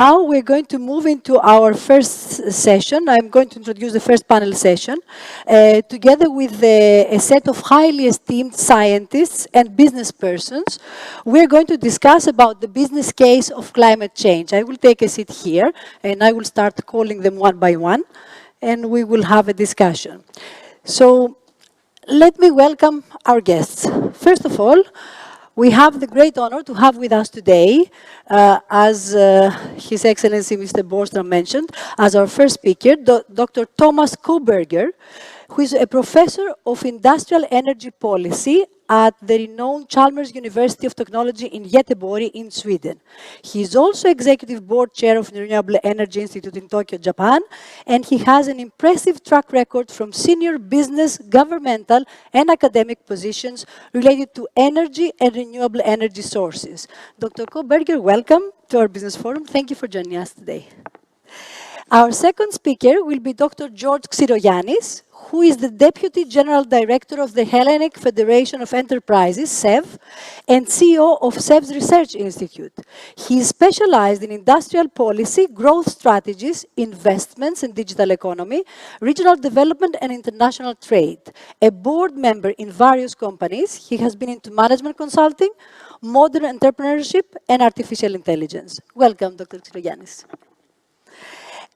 Now we're going to move into our first session. I'm going to introduce the first panel session, together with a set of highly esteemed scientists and business persons. We're going to discuss about the business case of climate change. I will take a seat here, and I will start calling them one by one, and we will have a discussion. So let me welcome our guests. First of all, we have the great honor to have with us today, as His Excellency Mr. Boura mentioned, as our first speaker, Dr. Thomas Kåberger, who is a professor of industrial energy policy at the renowned Chalmers University of Technology in Göteborg in Sweden. He is also executive board chair of the Renewable Energy Institute in Tokyo, Japan, and he has an impressive track record from senior business, governmental, and academic positions related to energy and renewable energy sources. Dr. Kåberger, welcome to our business forum. Thank you for joining us today. Our second speaker will be Dr. George Xirogiannis, who is the Deputy General Director of the Hellenic Federation of Enterprises, SEV, and CEO of SEV's Research Institute. He is specialized in industrial policy, growth strategies, investments in digital economy, regional development, and international trade. A board member in various companies, he has been into management consulting, modern entrepreneurship, and artificial intelligence. Welcome, Dr. Xirogiannis.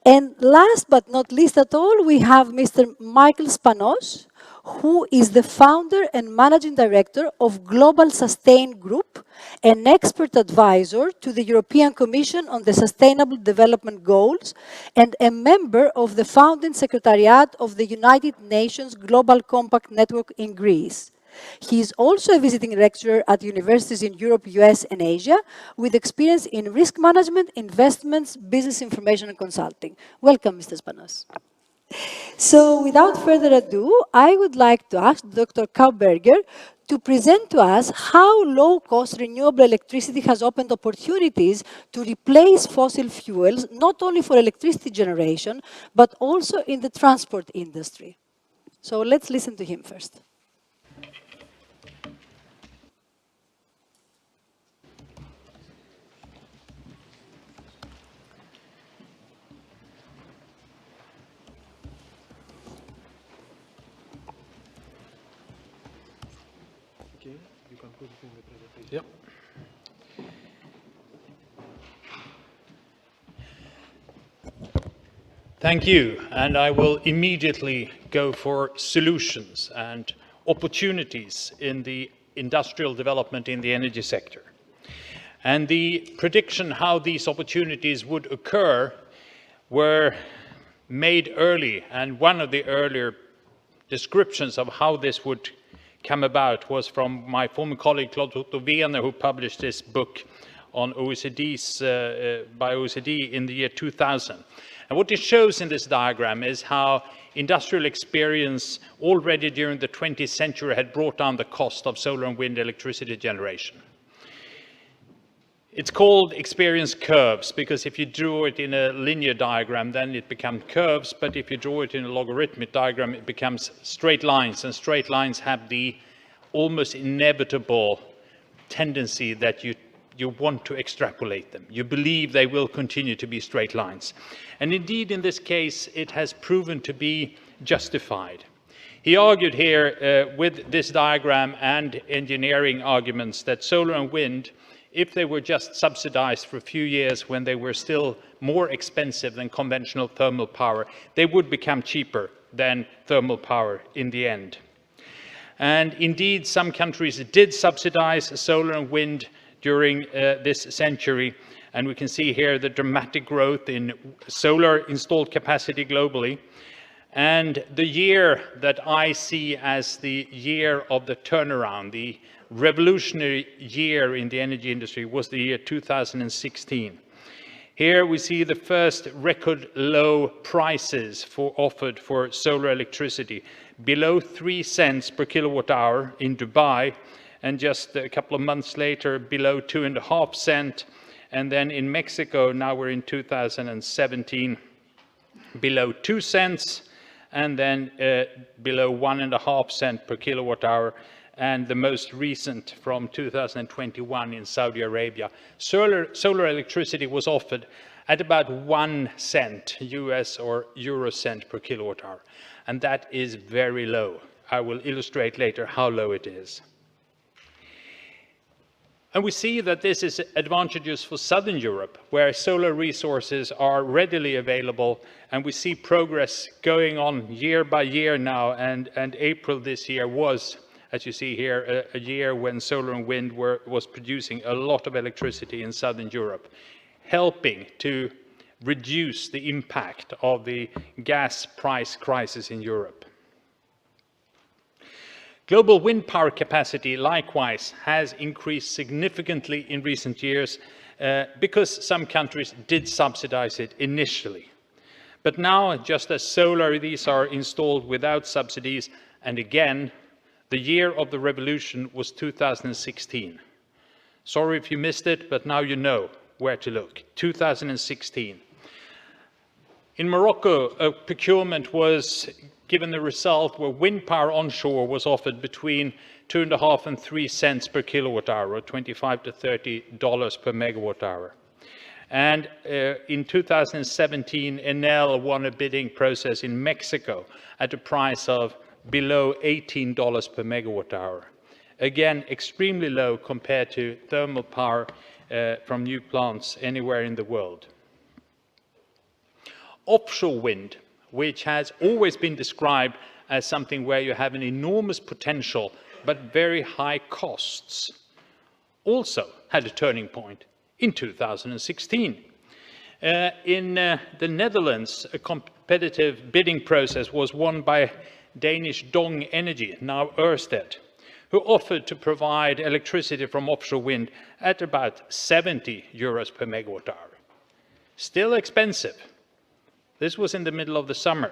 And last but not least at all, we have Mr. Michael Spanos, who is the founder and managing director of Global Sustain Group, an expert advisor to the European Commission on the Sustainable Development Goals, and a member of the founding secretariat of the United Nations Global Compact Network in Greece. He is also a visiting lecturer at universities in Europe, US, and Asia, with experience in risk management, investments, business information, and consulting. Welcome, Mr. Spanos. So, without further ado, I would like to ask Dr. Kåberger to present to us how low-cost renewable electricity has opened opportunities to replace fossil fuels, not only for electricity generation, but also in the transport industry. So, let's listen to him first. Yep. Thank you, and I will immediately go for solutions and opportunities in the industrial development in the energy sector. And the prediction how these opportunities would occur were made early, and one of the earlier descriptions of how this would come about was from my former colleague Claude Wegener, who published this book on by OECD in the year 2000. And what it shows in this diagram is how industrial experience already during the 20th century had brought down the cost of solar and wind electricity generation. It's called experience curves because if you draw it in a linear diagram, then it becomes curves, but if you draw it in a logarithmic diagram, it becomes straight lines, and straight lines have the almost inevitable tendency that you want to extrapolate them. You believe they will continue to be straight lines. And indeed, in this case, it has proven to be justified. He argued here with this diagram and engineering arguments that solar and wind, if they were just subsidized for a few years when they were still more expensive than conventional thermal power, they would become cheaper than thermal power in the end. And indeed, some countries did subsidize solar and wind during this century, and we can see here the dramatic growth in solar installed capacity globally. And the year that I see as the year of the turnaround, the revolutionary year in the energy industry, was the year 2016. Here we see the first record low prices offered for solar electricity, below 3 cents per kilowatt hour in Dubai, and just a couple of months later below 2.5 cents, and then in Mexico, now we're in 2017, below 2 cents, and then below 1.5 cents per kilowatt hour, and the most recent from 2021 in Saudi Arabia. Solar electricity was offered at about 1 cent, US or Euro cent per kilowatt hour. And that is very low. I will illustrate later how low it is. And we see that this is advantageous for Southern Europe, where solar resources are readily available, and we see progress going on year by year now, and April this year was, as you see here, a year when solar and wind was producing a lot of electricity in Southern Europe, helping to reduce the impact of the gas price crisis in Europe. Global wind power capacity, likewise, has increased significantly in recent years because some countries did subsidize it initially. But now, just as solar, these are installed without subsidies, and again, the year of the revolution was 2016. Sorry if you missed it, but now you know where to look. 2016. In Morocco, a procurement was given the result where wind power onshore was offered between 2.5 and 3 cents per kilowatt hour, or $25 to $30 per megawatt hour. And in 2017, Enel won a bidding process in Mexico at a price of below $18 per megawatt hour. Again, extremely low compared to thermal power from new plants anywhere in the world. Offshore wind, which has always been described as something where you have an enormous potential but very high costs, also had a turning point in 2016. In the Netherlands, a competitive bidding process was won by Danish Dong Energy, now Ørsted, who offered to provide electricity from offshore wind at about 70 euros per megawatt hour. Still expensive. This was in the middle of the summer.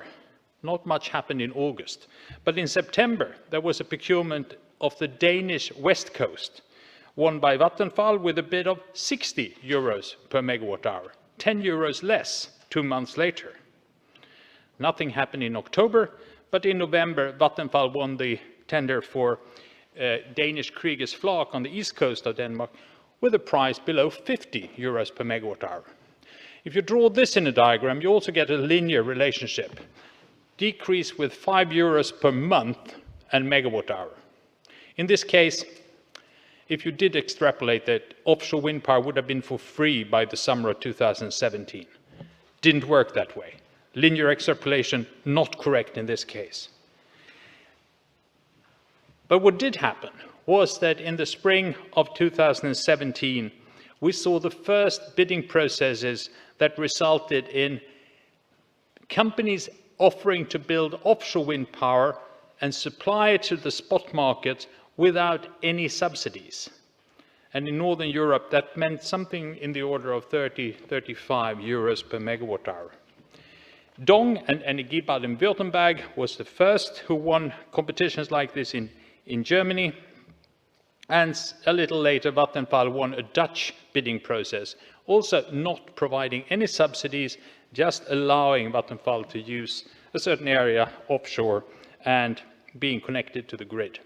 Not much happened in August. But in September, there was a procurement of the Danish west coast, won by Vattenfall with a bid of 60 euros per megawatt hour, 10 euros less 2 months later. Nothing happened in October, but in November, Vattenfall won the tender for Danish Kriegers Flak on the east coast of Denmark with a price below 50 euros per megawatt hour. If you draw this in a diagram, you also get a linear relationship. Decrease with 5 euros per month and megawatt hour. In this case, if you did extrapolate that, offshore wind power would have been for free by the summer of 2017. Didn't work that way. Linear extrapolation, not correct in this case. But what did happen was that in the spring of 2017, we saw the first bidding processes that resulted in companies offering to build offshore wind power and supply it to the spot market without any subsidies. And in Northern Europe, that meant something in the order of 30-35 euros per megawatt hour. Dong and Energie Baden-Württemberg was the first who won competitions like this in Germany. And a little later, Vattenfall won a Dutch bidding process, also not providing any subsidies, just allowing Vattenfall to use a certain area offshore and being connected to the grid.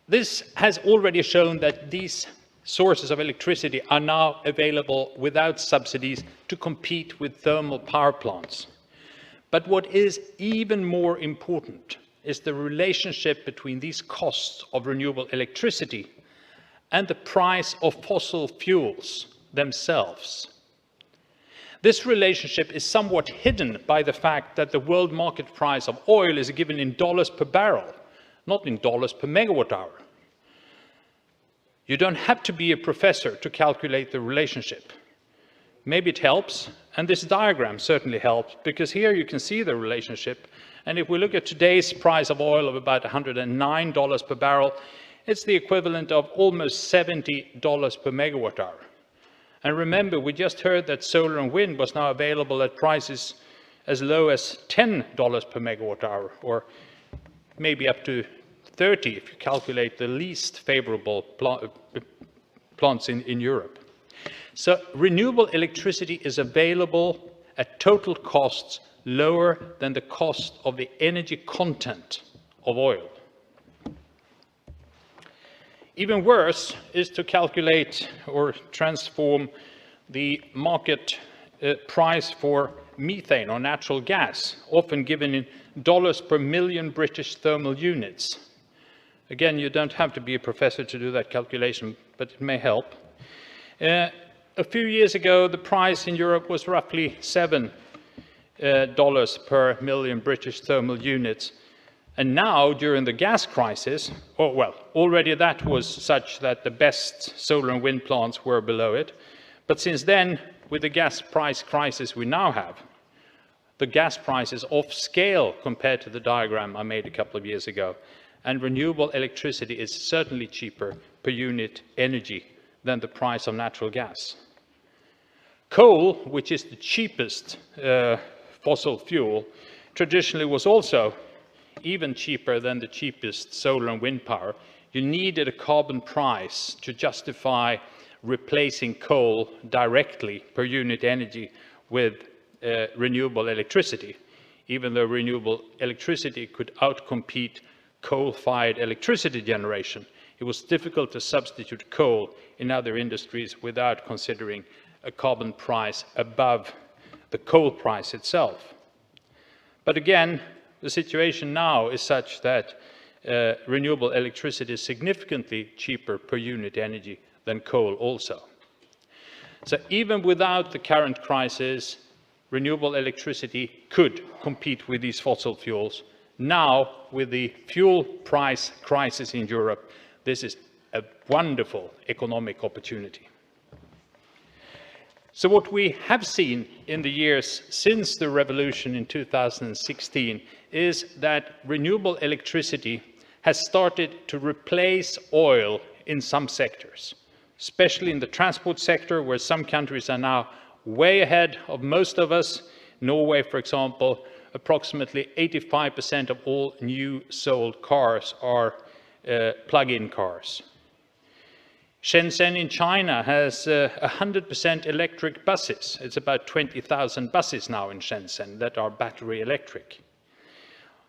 This has already shown that these sources of electricity are now available without subsidies to compete with thermal power plants. But what is even more important is the relationship between these costs of renewable electricity and the price of fossil fuels themselves. This relationship is somewhat hidden by the fact that the world market price of oil is given in dollars per barrel, not in dollars per megawatt hour. You don't have to be a professor to calculate the relationship. Maybe it helps, and this diagram certainly helps, because here you can see the relationship. And if we look at today's price of oil of about $109 per barrel, it's the equivalent of almost $70 per megawatt hour. And remember, we just heard that solar and wind was now available at prices as low as $10 per megawatt hour, or maybe up to 30 if you calculate the least favorable plants in Europe. So renewable electricity is available at total costs lower than the cost of the energy content of oil. Even worse is to calculate or transform the market price for methane or natural gas, often given in dollars per million British thermal units. Again, you don't have to be a professor to do that calculation, but it may help. A few years ago, the price in Europe was roughly $7 per million British thermal units. And now, during the gas crisis, already that was such that the best solar and wind plants were below it. But since then, with the gas price crisis we now have, the gas price is off scale compared to the diagram I made a couple of years ago. And renewable electricity is certainly cheaper per unit energy than the price of natural gas. Coal, which is the cheapest fossil fuel, traditionally was also even cheaper than the cheapest solar and wind power. You needed a carbon price to justify replacing coal directly per unit energy with renewable electricity, even though renewable electricity could outcompete coal-fired electricity generation. It was difficult to substitute coal in other industries without considering a carbon price above the coal price itself. But again, the situation now is such that renewable electricity is significantly cheaper per unit energy than coal also. So even without the current crisis, renewable electricity could compete with these fossil fuels. Now, with the fuel price crisis in Europe, this is a wonderful economic opportunity. So what we have seen in the years since the revolution in 2016 is that renewable electricity has started to replace oil in some sectors, especially in the transport sector, where some countries are now way ahead of most of us. Norway, for example, approximately 85% of all new sold cars are plug-in cars. Shenzhen in China has 100% electric buses. It's about 20,000 buses now in Shenzhen that are battery electric.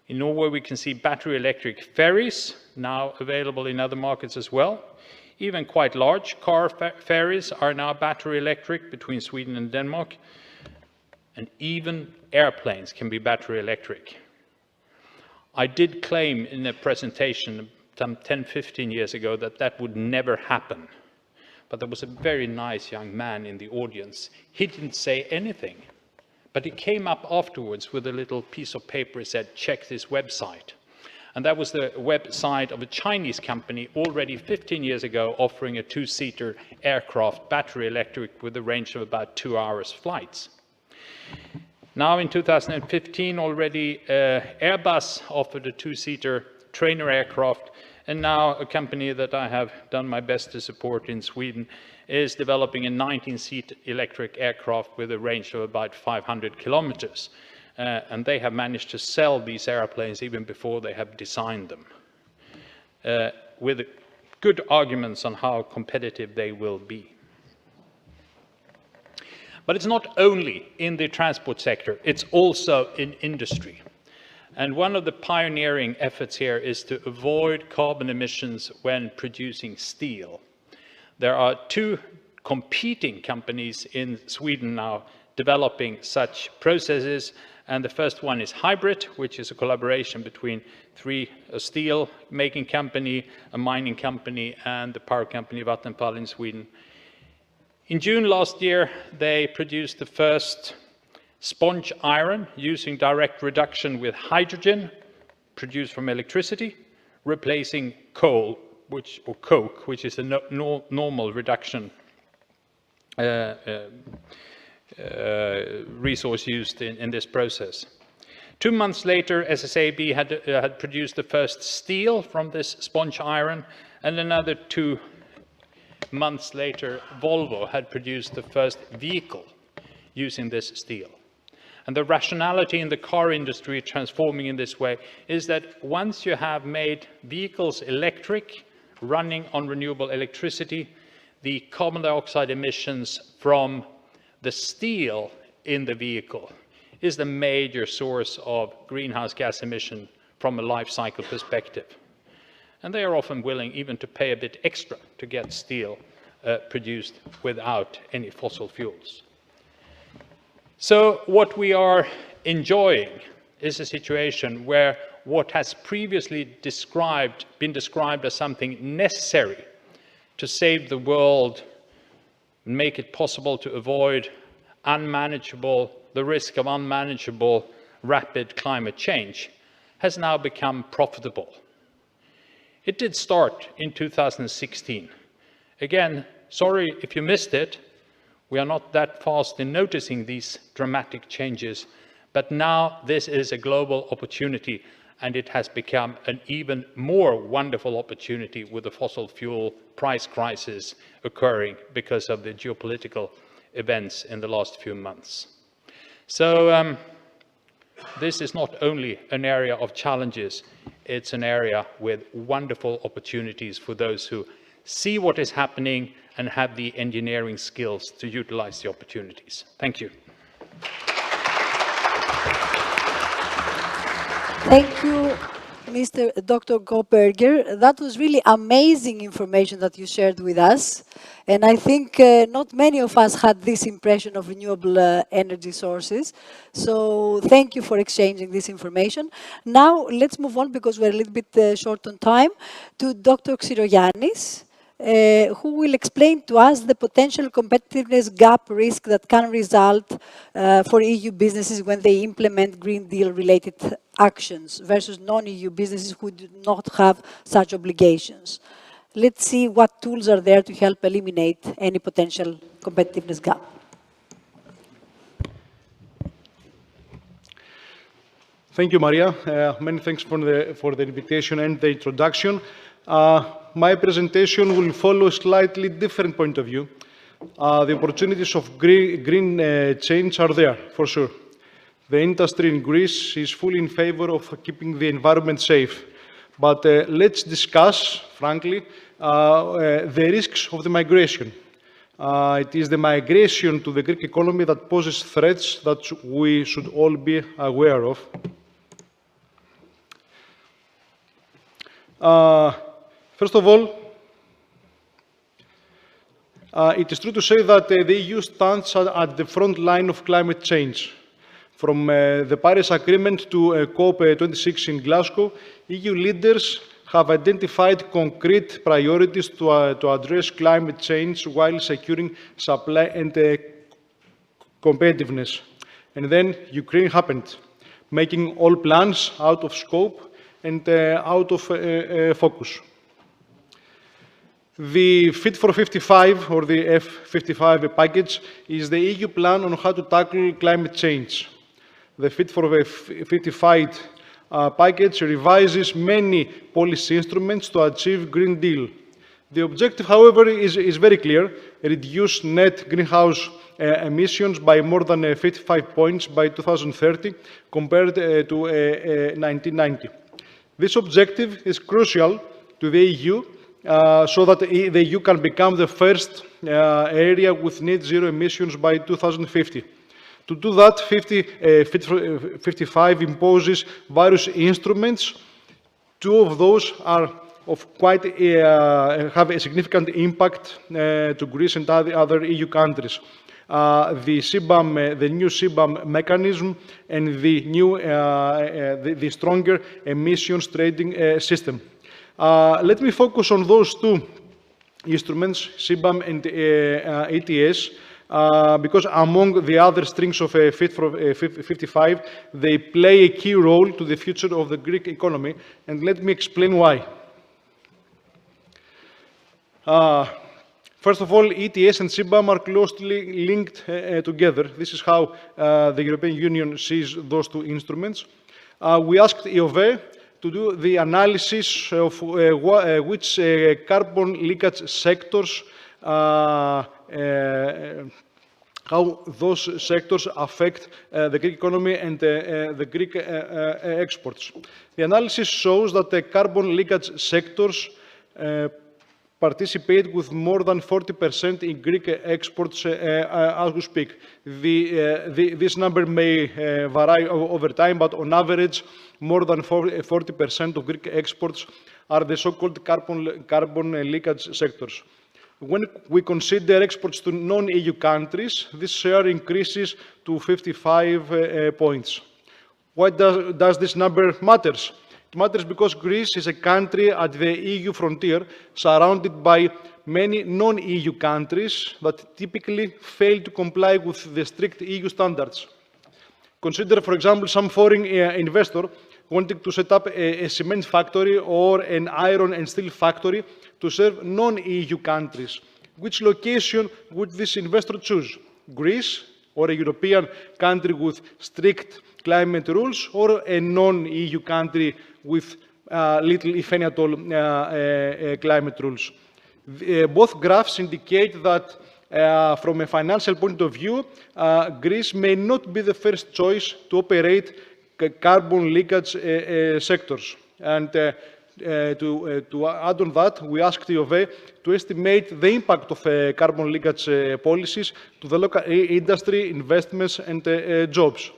In Norway, we can see battery electric ferries now available in other markets as well. Even quite large car ferries are now battery electric between Sweden and Denmark. And even airplanes can be battery electric. I did claim in a presentation some 10-15 years ago that that would never happen. But there was a very nice young man in the audience. He didn't say anything. But he came up afterwards with a little piece of paper. He said, check this website. And that was the website of a Chinese company already 15 years ago offering a two-seater aircraft battery electric with a range of about 2 hours flights. Now in 2015 already Airbus offered a two-seater trainer aircraft, and now a company that I have done my best to support in Sweden is developing a 19-seat electric aircraft with a range of about 500 kilometers. And they have managed to sell these airplanes even before they have designed them, with good arguments on how competitive they will be. But it's not only in the transport sector, it's also in industry. And one of the pioneering efforts here is to avoid carbon emissions when producing steel. There are two competing companies in Sweden now developing such processes, and the first one is Hybrid, which is a collaboration between a steel making company, a mining company, and the power company Vattenfall in Sweden. In June last year, they produced the first sponge iron using direct reduction with hydrogen produced from electricity, replacing coal, or coke, which is a normal reduction resource used in this process. 2 months later, SSAB had produced the first steel from this sponge iron, and another 2 months later, Volvo had produced the first vehicle using this steel. And the rationality in the car industry transforming in this way is that once you have made vehicles electric, running on renewable electricity, the carbon dioxide emissions from the steel in the vehicle is the major source of greenhouse gas emission from a life cycle perspective. And they are often willing even to pay a bit extra to get steel produced without any fossil fuels. So what we are enjoying is a situation where what has previously been described as something necessary to save the world and make it possible to avoid the risk of unmanageable rapid climate change has now become profitable. It did start in 2016. Again, sorry if you missed it. We are not that fast in noticing these dramatic changes, but now this is a global opportunity, and it has become an even more wonderful opportunity with the fossil fuel price crisis occurring because of the geopolitical events in the last few months. So this is not only an area of challenges, it's an area with wonderful opportunities for those who see what is happening and have the engineering skills to utilize the opportunities. Thank you. Thank you, Dr. Kåberger. That was really amazing information that you shared with us. And I think not many of us had this impression of renewable energy sources. So thank you for exchanging this information. Now let's move on, because we're a little bit short on time, to Dr. Xirogiannis, who will explain to us the potential competitiveness gap risk that can result for EU businesses when they implement Green Deal-related actions versus non-EU businesses who do not have such obligations. Let's see what tools are there to help eliminate any potential competitiveness gap. Thank you, Maria. Many thanks for the invitation and the introduction. My presentation will follow a slightly different point of view. The opportunities of green change are there, for sure. The industry in Greece is fully in favor of keeping the environment safe. But let's discuss, frankly, the risks of the migration. It is the migration to the Greek economy that poses threats that we should all be aware of. First of all, it is true to say that the EU stands at the front line of climate change. From the Paris Agreement to COP26 in Glasgow, EU leaders have identified concrete priorities to address climate change while securing supply and competitiveness. And then Ukraine happened, making all plans out of scope and out of focus. The Fit for 55, or the F55 package, is the EU plan on how to tackle climate change. The Fit for 55 package revises many policy instruments to achieve Green Deal. The objective, however, is very clear: reduce net greenhouse emissions by more than 55 points by 2030 compared to 1990. This objective is crucial to the EU so that the EU can become the first area with net zero emissions by 2050. To do that, Fit for 55 imposes various instruments. Two of those are of have a significant impact to Greece and other EU countries. The CBAM, the new CBAM mechanism, and the new, the stronger emissions trading system. Let me focus on those two instruments, CBAM and ETS, because among the other strings of Fit for 55, they play a key role to the future of the Greek economy, and let me explain why. First of all, ETS and CBAM are closely linked together. This is how the European Union sees those two instruments. We asked EOV to do the analysis of which carbon leakage sectors, how those sectors affect the Greek economy and the Greek exports. The analysis shows that the carbon leakage sectors participate with more than 40% in Greek exports as we speak. This number may vary over time, but on average, more than 40% of Greek exports are the so-called carbon leakage sectors. When we consider exports to non-EU countries, this share increases to 55 points. Why does this number matter? It matters because Greece is a country at the EU frontier, surrounded by many non-EU countries that typically fail to comply with the strict EU standards. Consider, for example, some foreign investor wanting to set up a cement factory or an iron and steel factory to serve non-EU countries. Which location would this investor choose? Greece, or a European country with strict climate rules, or a non-EU country with little, if any at all, climate rules? Both graphs indicate that from a financial point of view, Greece may not be the first choice to operate carbon leakage sectors. And to add on that, we asked IOVE to estimate the impact of carbon leakage policies to the local industry, investments, and jobs.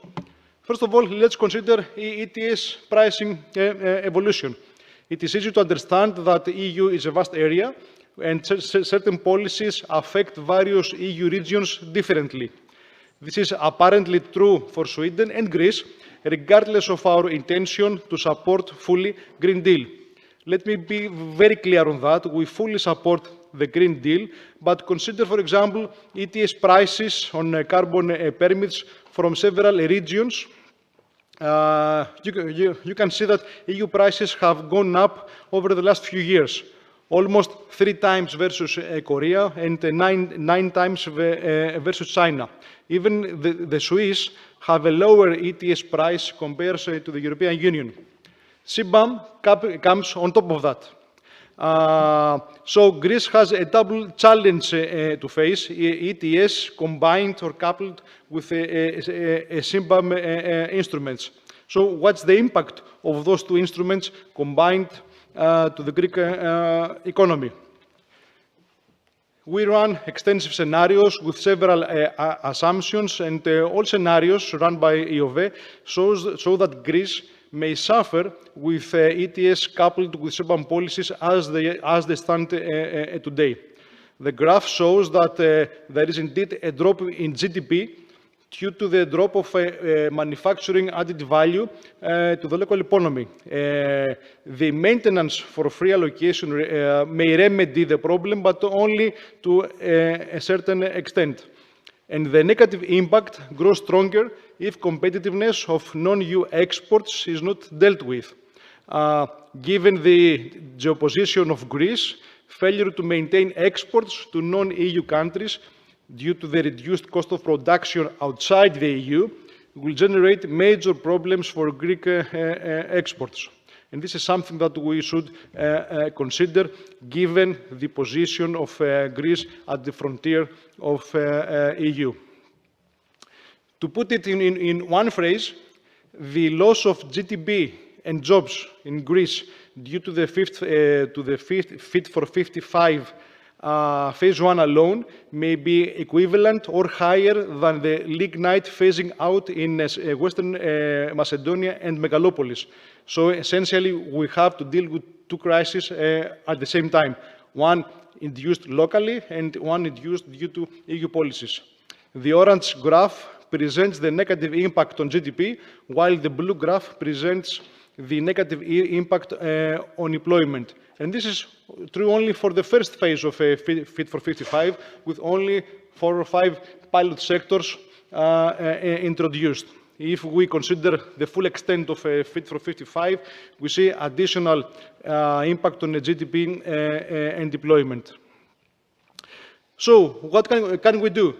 First of all, let's consider ETS pricing evolution. It is easy to understand that the EU is a vast area, and certain policies affect various EU regions differently. This is apparently true for Sweden and Greece, regardless of our intention to support fully Green Deal. Let me be very clear on that. We fully support the Green Deal, but consider, for example, ETS prices on carbon permits from several regions. You can see that EU prices have gone up over the last few years, almost 3 times versus Korea and 9 times versus China. Even the Swiss have a lower ETS price compared to the European Union. CBAM comes on top of that. So Greece has a double challenge to face, ETS combined or coupled with a CBAM instruments. So what's the impact of those two instruments combined to the Greek economy? We run extensive scenarios with several assumptions, and all scenarios run by IOVE show that Greece may suffer with ETS coupled with CBAM policies as they stand today. The graph shows that there is indeed a drop in GDP due to the drop of manufacturing added value to the local economy. The maintenance for free allocation may remedy the problem, but only to a certain extent. And the negative impact grows stronger if competitiveness of non-EU exports is not dealt with. Given the geoposition of Greece, failure to maintain exports to non-EU countries due to the reduced cost of production outside the EU will generate major problems for Greek exports. And this is something that we should consider given the position of Greece at the frontier of EU. To put it in one phrase, the loss of GDP and jobs in Greece due to the Fit for 55 phase 1 alone may be equivalent or higher than the lignite phasing out in Western Macedonia and Megalopolis. So essentially, we have to deal with two crises at the same time, one induced locally and one induced due to EU policies. The orange graph presents the negative impact on GDP, while the blue graph presents the negative impact on employment. And this is true only for the first phase of Fit for 55, with only 4 or 5 pilot sectors introduced. If we consider the full extent of Fit for 55, we see additional impact on the GDP and deployment. So, what can we do?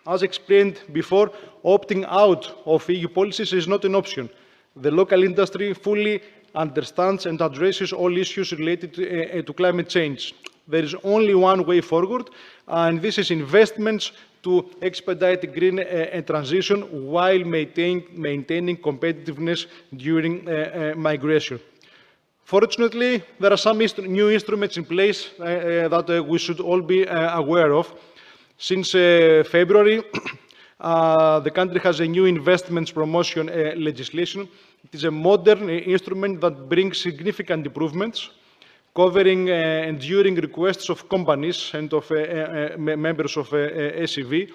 As explained before, opting out of EU policies is not an option. The local industry fully understands and addresses all issues related to climate change. There is only one way forward, and this is investments to expedite the green transition while maintaining competitiveness during migration. Fortunately, there are some new instruments in place that we should all be aware of. Since February, the country has a new investments promotion legislation. It is a modern instrument that brings significant improvements, covering enduring requests of companies and of members of SEV.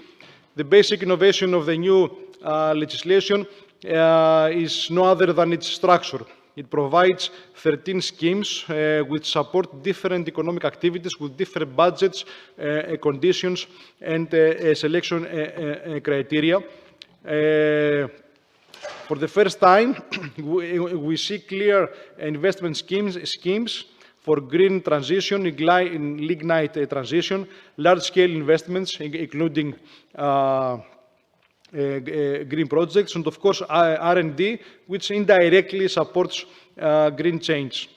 The basic innovation of the new legislation is no other than its structure. It provides 13 schemes which support different economic activities with different budgets, conditions, and selection criteria. For the first time, we see clear investment schemes for green transition, lignite transition, large-scale investments, including green projects, and of course R&D, which indirectly supports green change.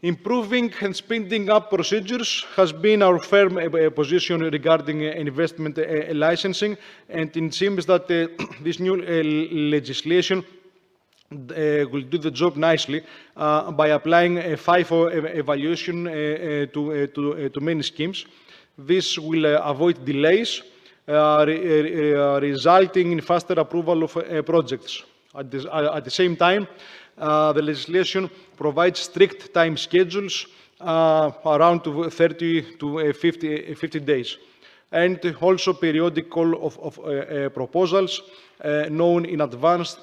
Improving and speeding up procedures has been our firm position regarding investment licensing, and it seems that this new legislation will do the job nicely by applying a FIFO evaluation to many schemes. This will avoid delays, resulting in faster approval of projects. At the same time, the legislation provides strict time schedules around 30 to 50 days, and also periodic call of proposals known in advance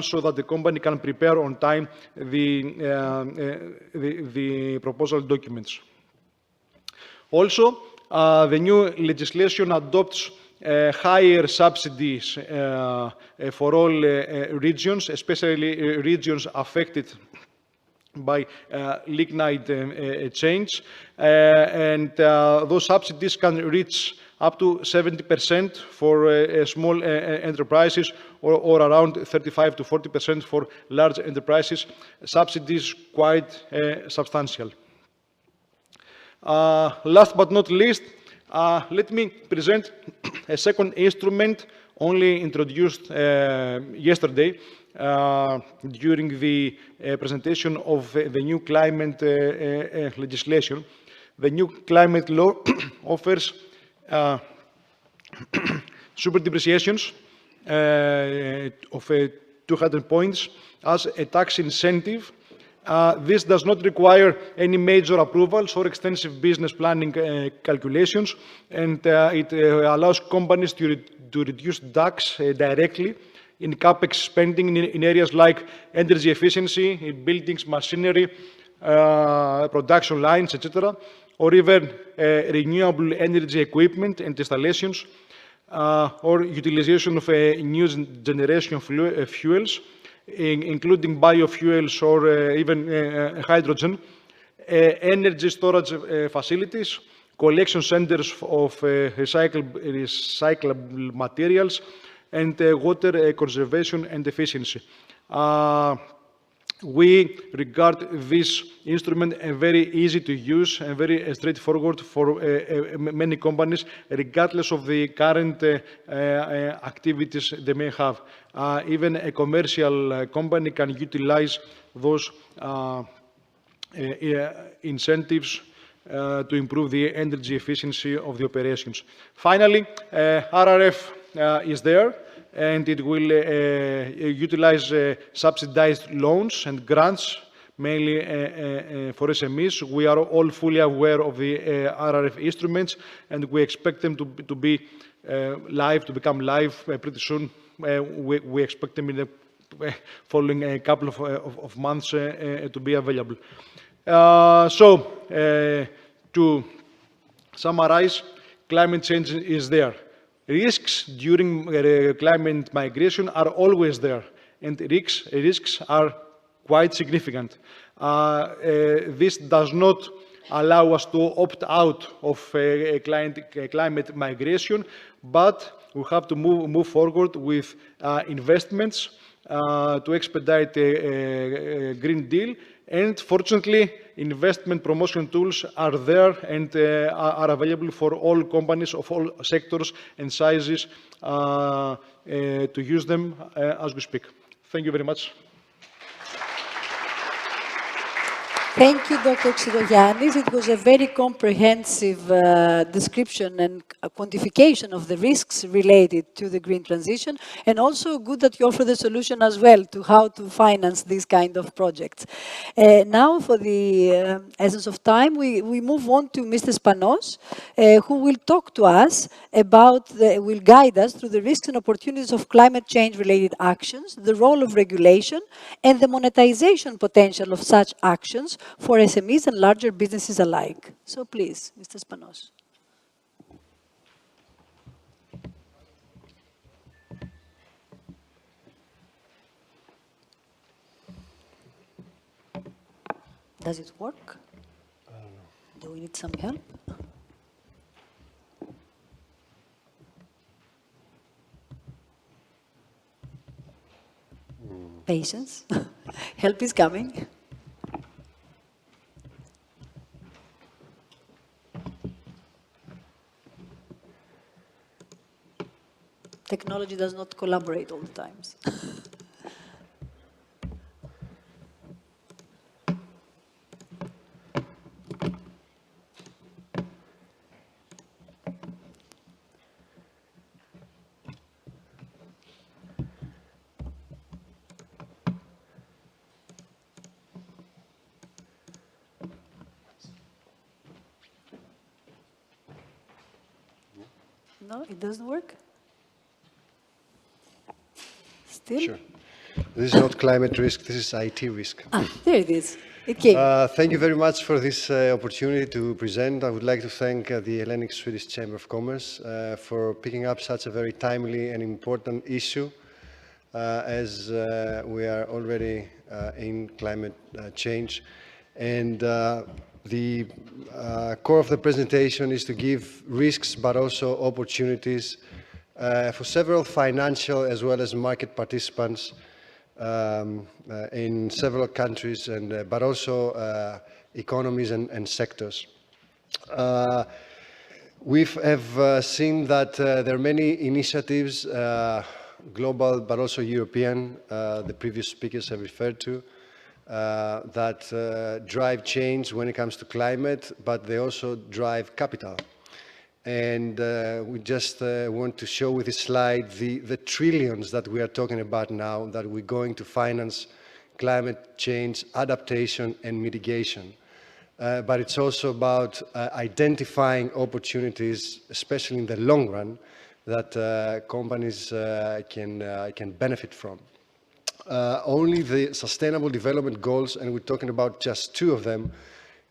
so that the company can prepare on time the proposal documents. Also, the new legislation adopts higher subsidies for all regions, especially regions affected by lignite change, and those subsidies can reach up to 70% for small enterprises, or around 35 to 40% for large enterprises. Subsidies quite substantial. Last but not least, let me present a second instrument only introduced yesterday during the presentation of the new climate legislation. The new climate law offers super depreciations of 200 points as a tax incentive. This does not require any major approvals or extensive business planning calculations, and it allows companies to reduce tax directly in CapEx spending in areas like energy efficiency, in buildings, machinery, production lines, etc., or even renewable energy equipment and installations, or utilization of new generation fuels, including biofuels or even hydrogen, energy storage facilities, collection centers of recyclable materials, and water conservation and efficiency. We regard this instrument as very easy to use and very straightforward for many companies, regardless of the current activities they may have. Even a commercial company can utilize those incentives to improve the energy efficiency of the operations. Finally, RRF is there, and it will utilize subsidized loans and grants, mainly for SMEs. We are all fully aware of the RRF instruments, and we expect them to be live, to become live pretty soon. We expect them in the following a couple of months to be available. To summarize, climate change is there. Risks during climate migration are always there, and risks are quite significant. This does not allow us to opt out of climate migration, but we have to move forward with investments to expedite a Green Deal. And fortunately, investment promotion tools are there and are available for all companies of all sectors and sizes to use them as we speak. Thank you very much. Thank you, Dr. Xirogiannis. It was a very comprehensive description and quantification of the risks related to the green transition, and also good that you offer the solution as well to how to finance these kind of projects. Now, for the essence of time, we move on to Mr. Spanos, who will talk to us about, will guide us through the risks and opportunities of climate change-related actions, the role of regulation, and the monetization potential of such actions for SMEs and larger businesses alike. So please, Mr. Spanos. Does it work? Do we need some help? Patience. Help is coming. Technology does not collaborate all the times. No, it doesn't work? Still? Sure. This is not climate risk, this is IT risk. Ah, there it is. It came. Thank you very much for this opportunity to present. I would like to thank the Hellenic Swedish Chamber of Commerce for picking up such a very timely and important issue as we are already in climate change. And the core of the presentation is to give risks but also opportunities for several financial as well as market participants in several countries, and but also economies and sectors. We have seen that there are many initiatives, global but also European, the previous speakers have referred to, that drive change when it comes to climate, but they also drive capital. And we just want to show with this slide the trillions that we are talking about now that we're going to finance climate change, adaptation and mitigation. But it's also about identifying opportunities, especially in the long run, that companies can benefit from. Only the Sustainable Development Goals, and we're talking about just two of them,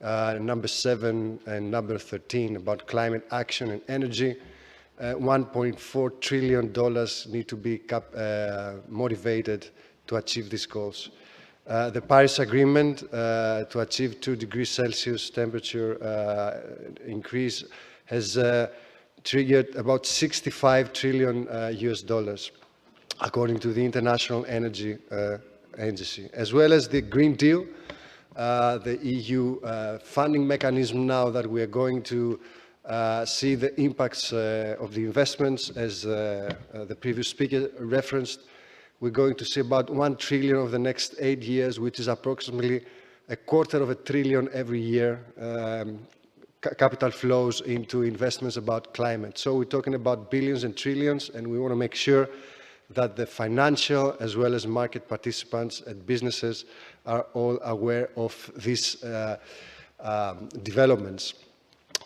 number 7 and number 13, about climate action and energy, $1.4 trillion need to be motivated to achieve these goals. The Paris Agreement to achieve 2 degrees Celsius temperature increase has triggered about $65 trillion US, according to the International Energy Agency, as well as the Green Deal, the EU funding mechanism now that we are going to see the impacts of the investments, as the previous speaker referenced. We're going to see about 1 trillion over the next 8 years, which is approximately $250 billion every year, capital flows into investments about climate. So we're talking about billions and trillions, and we want to make sure that the financial as well as market participants and businesses are all aware of these developments.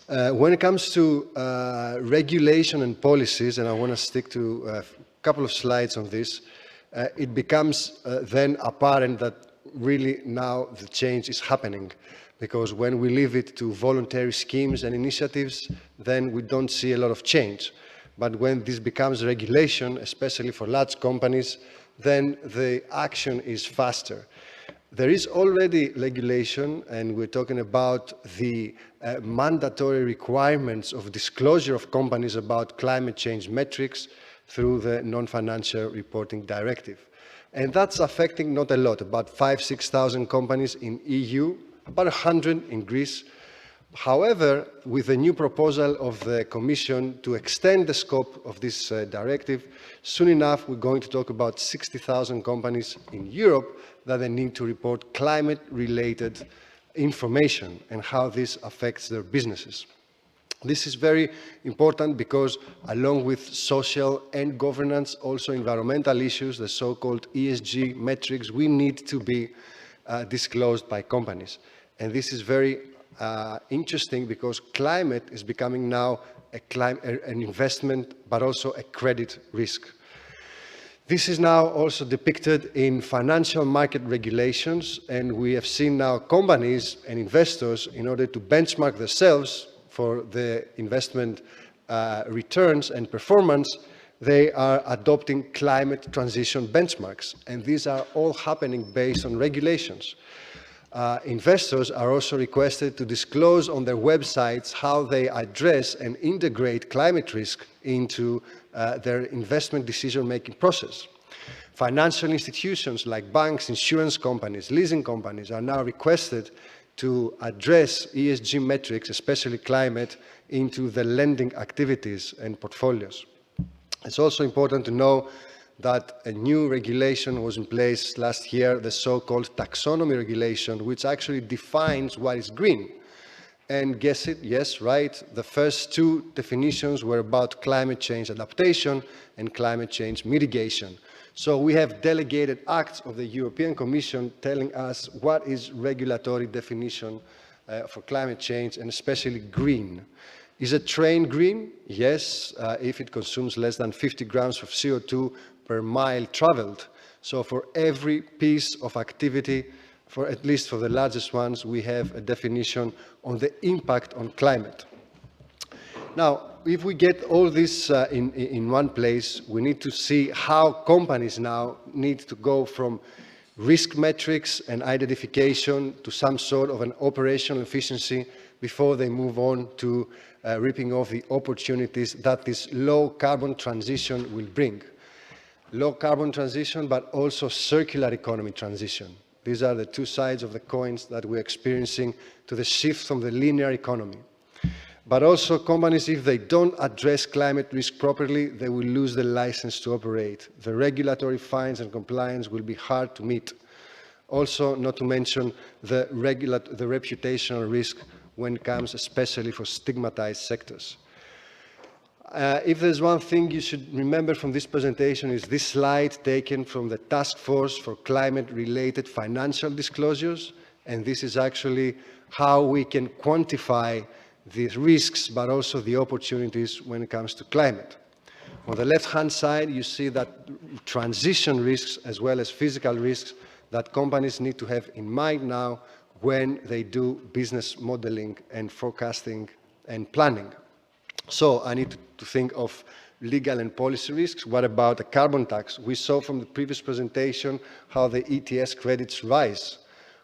When it comes to regulation and policies, and I want to stick to a couple of slides on this, it becomes then apparent that really now the change is happening, because when we leave it to voluntary schemes and initiatives, then we don't see a lot of change. But when this becomes regulation, especially for large companies, then the action is faster. There is already regulation, and we're talking about the mandatory requirements of disclosure of companies about climate change metrics through the non-financial reporting directive. And that's affecting not a lot, about 5,000–6,000 companies in EU, about 100 in Greece. However, with the new proposal of the Commission to extend the scope of this directive, soon enough we're going to talk about 60,000 companies in Europe that they need to report climate-related information and how this affects their businesses. This is very important because along with social and governance, also environmental issues, the so-called ESG metrics, we need to be disclosed by companies. And this is very interesting because climate is becoming now an investment, but also a credit risk. This is now also depicted in financial market regulations, and we have seen now companies and investors, in order to benchmark themselves for the investment returns and performance, they are adopting climate transition benchmarks, and these are all happening based on regulations. Investors are also requested to disclose on their websites how they address and integrate climate risk into their investment decision-making process. Financial institutions like banks, insurance companies, leasing companies are now requested to address ESG metrics, especially climate, into the lending activities and portfolios. It's also important to know that a new regulation was in place last year, the so-called taxonomy regulation, which actually defines what is green. And guess it, yes, right, the first two definitions were about climate change adaptation and climate change mitigation. So we have delegated acts of the European Commission telling us what is regulatory definition for climate change, and especially green. Is a train green? Yes, if it consumes less than 50 grams of CO2 per mile traveled. So for every piece of activity, for at least for the largest ones, we have a definition on the impact on climate. Now, if we get all this in one place, we need to see how companies now need to go from risk metrics and identification to some sort of an operational efficiency before they move on to reaping off the opportunities that this low carbon transition will bring. Low carbon transition, but also circular economy transition. These are the two sides of the coins that we're experiencing to the shift from the linear economy. But also companies, if they don't address climate risk properly, they will lose the license to operate. The regulatory fines and compliance will be hard to meet. Also, not to mention the reputational risk when it comes especially for stigmatized sectors. If there's one thing you should remember from this presentation, is this slide taken from the Task Force for Climate-Related Financial Disclosures, and this is actually how we can quantify the risks, but also the opportunities when it comes to climate. On the left-hand side, you see that transition risks as well as physical risks that companies need to have in mind now when they do business modeling and forecasting and planning. So I need to think of legal and policy risks. What about a carbon tax? We saw from the previous presentation how the ETS credits rise.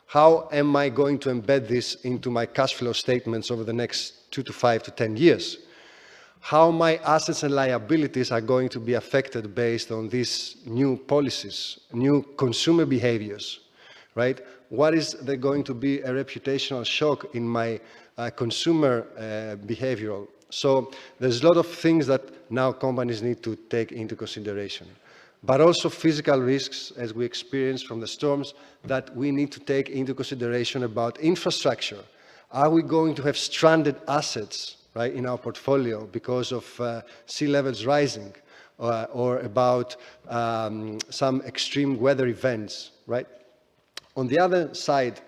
How am I going to embed this into my cash flow statements over the next 2 to 5 to 10 years? How my assets and liabilities are going to be affected based on these new policies, new consumer behaviors, right? What is there going to be a reputational shock in my consumer behavioral? So there's a lot of things that now companies need to take into consideration. But also physical risks, as we experienced from the storms, that we need to take into consideration about infrastructure. Are we going to have stranded assets, right, in our portfolio because of sea levels rising, or about some extreme weather events, right? On the other side,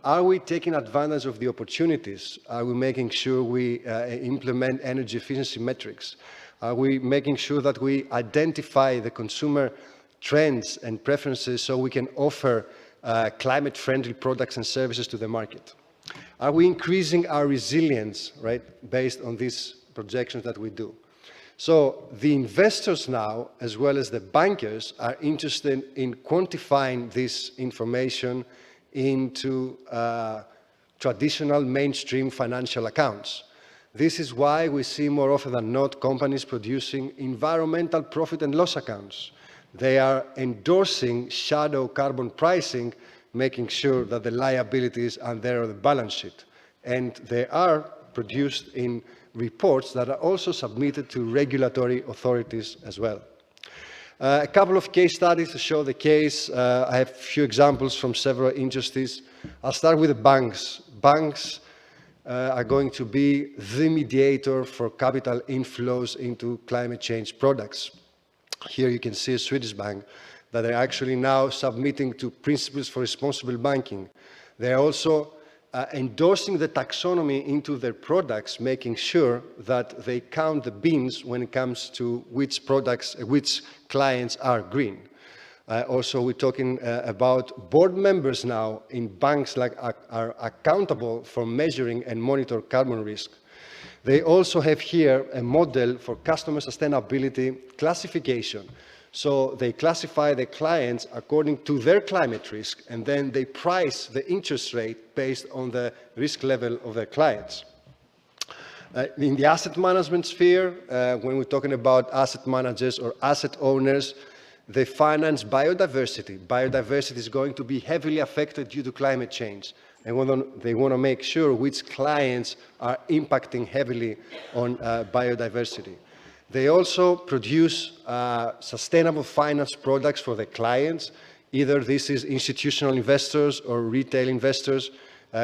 are we taking advantage of the opportunities? Are we making sure we implement energy efficiency metrics? Are we making sure that we identify the consumer trends and preferences so we can offer climate-friendly products and services to the market? Are we increasing our resilience, right, based on these projections that we do? So the investors now, as well as the bankers, are interested in quantifying this information into traditional mainstream financial accounts. This is why we see more often than not companies producing environmental profit and loss accounts. They are endorsing shadow carbon pricing, making sure that the liabilities are there on the balance sheet. And they are produced in reports that are also submitted to regulatory authorities as well. A couple of case studies to show the case. I have a few examples from several industries. I'll start with the banks. Banks are going to be the mediator for capital inflows into climate change products. Here you can see a Swedish bank that they're actually now submitting to principles for responsible banking. They're also endorsing the taxonomy into their products, making sure that they count the beans when it comes to which products, which clients are green. Also, we're talking about board members now in banks like are accountable for measuring and monitor carbon risk. They also have here a model for customer sustainability classification. So they classify their clients according to their climate risk, and then they price the interest rate based on the risk level of their clients. In the asset management sphere, when we're talking about asset managers or asset owners, they finance biodiversity. Biodiversity is going to be heavily affected due to climate change. And they want to make sure which clients are impacting heavily on biodiversity. They also produce sustainable finance products for their clients. Either this is institutional investors or retail investors,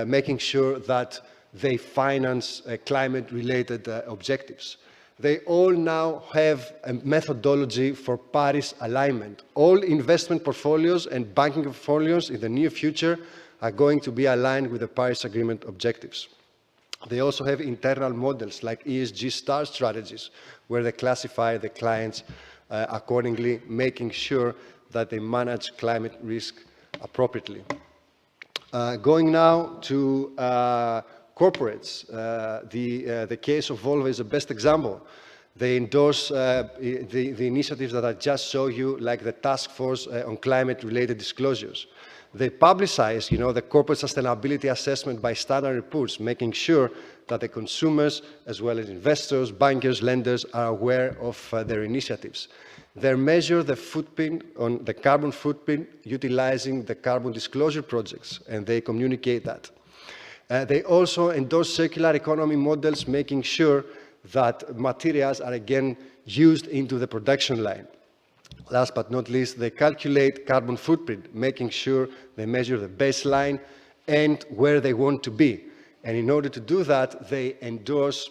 making sure that they finance climate-related objectives. They all now have a methodology for Paris alignment. All investment portfolios and banking portfolios in the near future are going to be aligned with the Paris Agreement objectives. They also have internal models like ESG star strategies, where they classify the clients accordingly, making sure that they manage climate risk appropriately. Going now to corporates, the case of Volvo is the best example. They endorse the initiatives that I just showed you, like the task force on climate-related disclosures. They publicize, the corporate sustainability assessment by Standard & Poor's, making sure that the consumers, as well as investors, bankers, lenders, are aware of their initiatives. They measure the footprint on the carbon footprint utilizing the carbon disclosure projects, and they communicate that. They also endorse circular economy models, making sure that materials are again used into the production line. Last but not least, they calculate carbon footprint, making sure they measure the baseline and where they want to be. And in order to do that, they endorse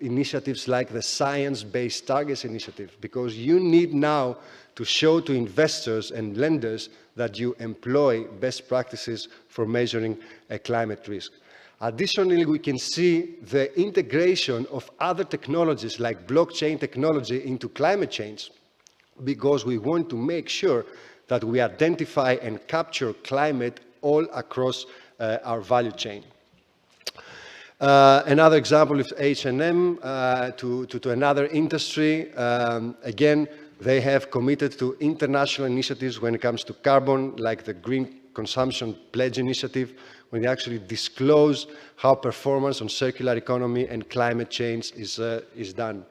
initiatives like the Science-Based Targets Initiative, because you need now to show to investors and lenders that you employ best practices for measuring a climate risk. Additionally, we can see the integration of other technologies like blockchain technology into climate change, because we want to make sure that we identify and capture climate all across our value chain. Another example is H&M, to another industry. Again, they have committed to international initiatives when it comes to carbon, like the Green Consumption Pledge Initiative, when they actually disclose how performance on circular economy and climate change is done.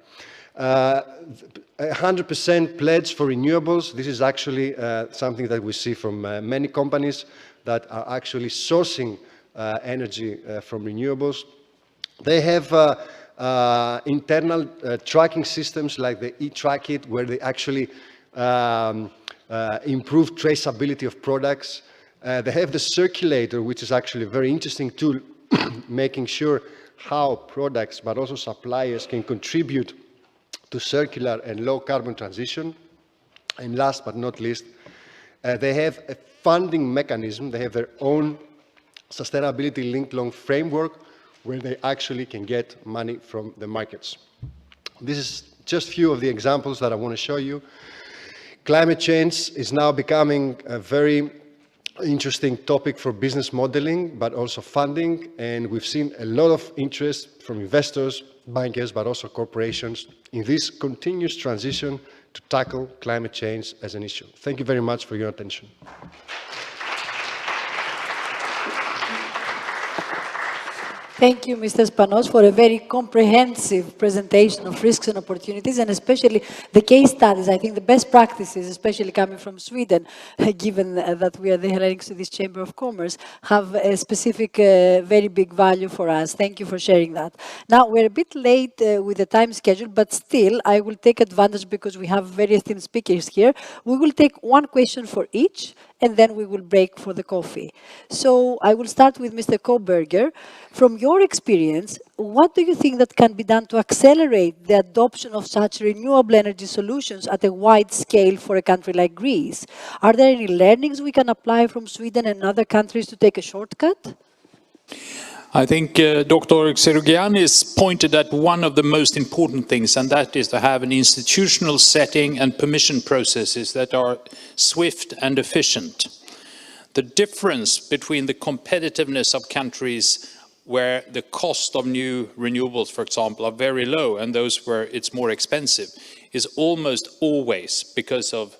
100% pledge for renewables. This is actually something that we see from many companies that are actually sourcing energy from renewables. They have internal tracking systems like the eTrackIt, where they actually improve traceability of products. They have the circulator, which is actually a very interesting tool, making sure how products, but also suppliers, can contribute to circular and low carbon transition. And last but not least, they have a funding mechanism. They have their own sustainability linked loan framework, where they actually can get money from the markets. This is just a few of the examples that I want to show you. Climate change is now becoming a very interesting topic for business modeling, but also funding, and we've seen a lot of interest from investors, bankers, but also corporations in this continuous transition to tackle climate change as an issue. Thank you very much for your attention. Thank you, Mr. Spanos, for a very comprehensive presentation of risks and opportunities, and especially the case studies. I think the best practices, especially coming from Sweden, given that we are the headings to this Chamber of Commerce, have a specific, very big value for us. Thank you for sharing that. Now, we're a bit late with the time schedule, but still, I will take advantage because we have very esteemed speakers here. We will take one question for each, and then we will break for the coffee. So I will start with Mr. Kåberger. From your experience, what do you think that can be done to accelerate the adoption of such renewable energy solutions at a wide scale for a country like Greece? Are there any learnings we can apply from Sweden and other countries to take a shortcut? I think Dr. Xirogiannis pointed at one of the most important things, and that is to have an institutional setting and permission processes that are swift and efficient. The difference between the competitiveness of countries where the cost of new renewables, for example, are very low and those where it's more expensive is almost always because of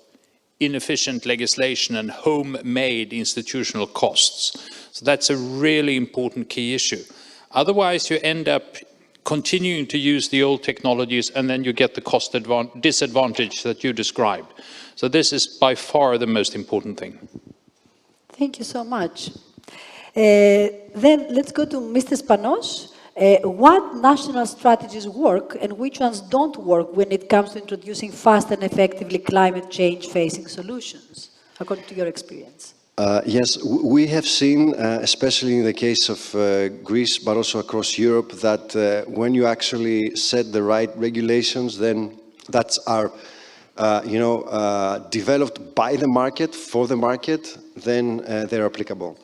inefficient legislation and homemade institutional costs. So that's a really important key issue. Otherwise, you end up continuing to use the old technologies and then you get the cost disadvantage that you described. So this is by far the most important thing. Thank you so much. Then let's go to Mr. Spanos. What national strategies work and which ones don't work when it comes to introducing fast and effectively climate change-facing solutions, according to your experience? Yes, we have seen, especially in the case of Greece, but also across Europe, that when you actually set the right regulations, then that's our, developed by the market, for the market, then they're applicable.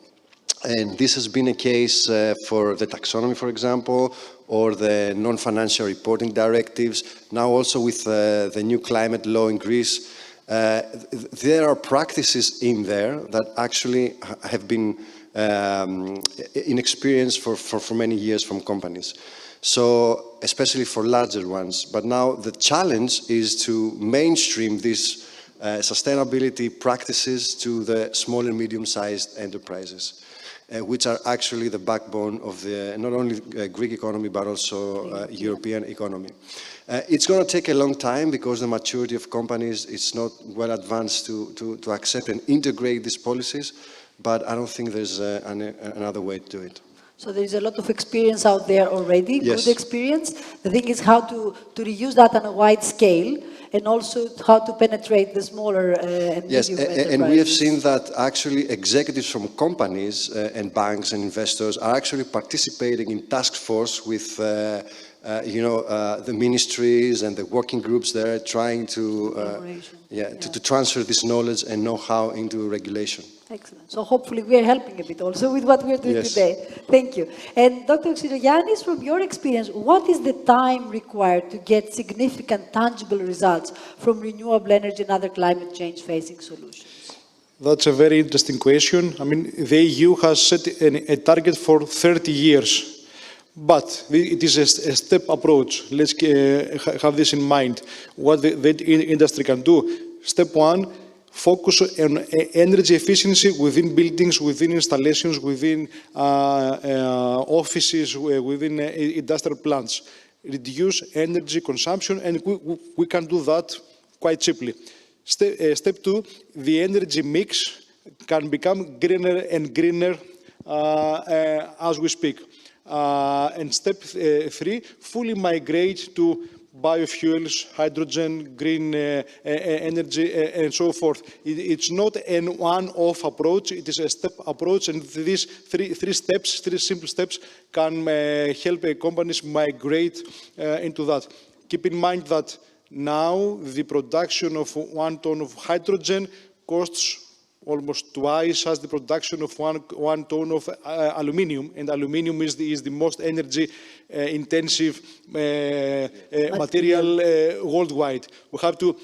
And this has been a case for the taxonomy, for example, or the non-financial reporting directives. Now also with the new climate law in Greece, there are practices in there that actually have been in experience for many years from companies. So, especially for larger ones. But now the challenge is to mainstream these sustainability practices to the small and medium-sized enterprises, which are actually the backbone of the not only Greek economy, but also European economy. It's going to take a long time because the maturity of companies is not well advanced to accept and integrate these policies, but I don't think there's another way to do it. So there is a lot of experience out there already, yes. Good experience. The thing is how to reuse that on a wide scale and also how to penetrate the smaller and yes, medium enterprises. And we have seen that actually executives from companies and banks and investors are actually participating in task force with the ministries and the working groups there trying to transfer this knowledge and know-how into regulation. Excellent. So hopefully we are helping a bit also with what we're doing today. Thank you. And Dr. Xirogiannis, from your experience, what is the time required to get significant tangible results from renewable energy and other climate change facing solutions? That's a very interesting question. I mean, the EU has set a target for 30 years. But it is a step approach. Let's have this in mind, what the industry can do. Step one, focus on energy efficiency within buildings, within installations, within offices, within industrial plants. Reduce energy consumption, and we can do that quite cheaply. Step two, the energy mix can become greener and greener as we speak. And step three, fully migrate to biofuels, hydrogen, green energy, and so forth. It's not a one-off approach, it is a step approach, and these three simple steps can help companies migrate into that. Keep in mind that now the production of 1 ton of hydrogen costs almost twice as the production of one ton of aluminium, and aluminium is the most energy intensive material worldwide. We have to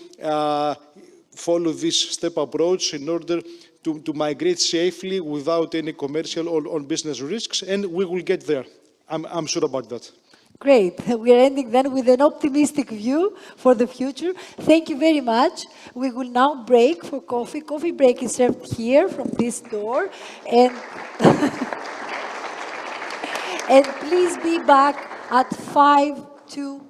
follow this step approach in order to migrate safely without any commercial or business risks, and we will get there. I'm sure about that. Great. We are ending then with an optimistic view for the future. Thank you very much. We will now break for coffee. Coffee break is served here from this door. And, and please be back at 5 to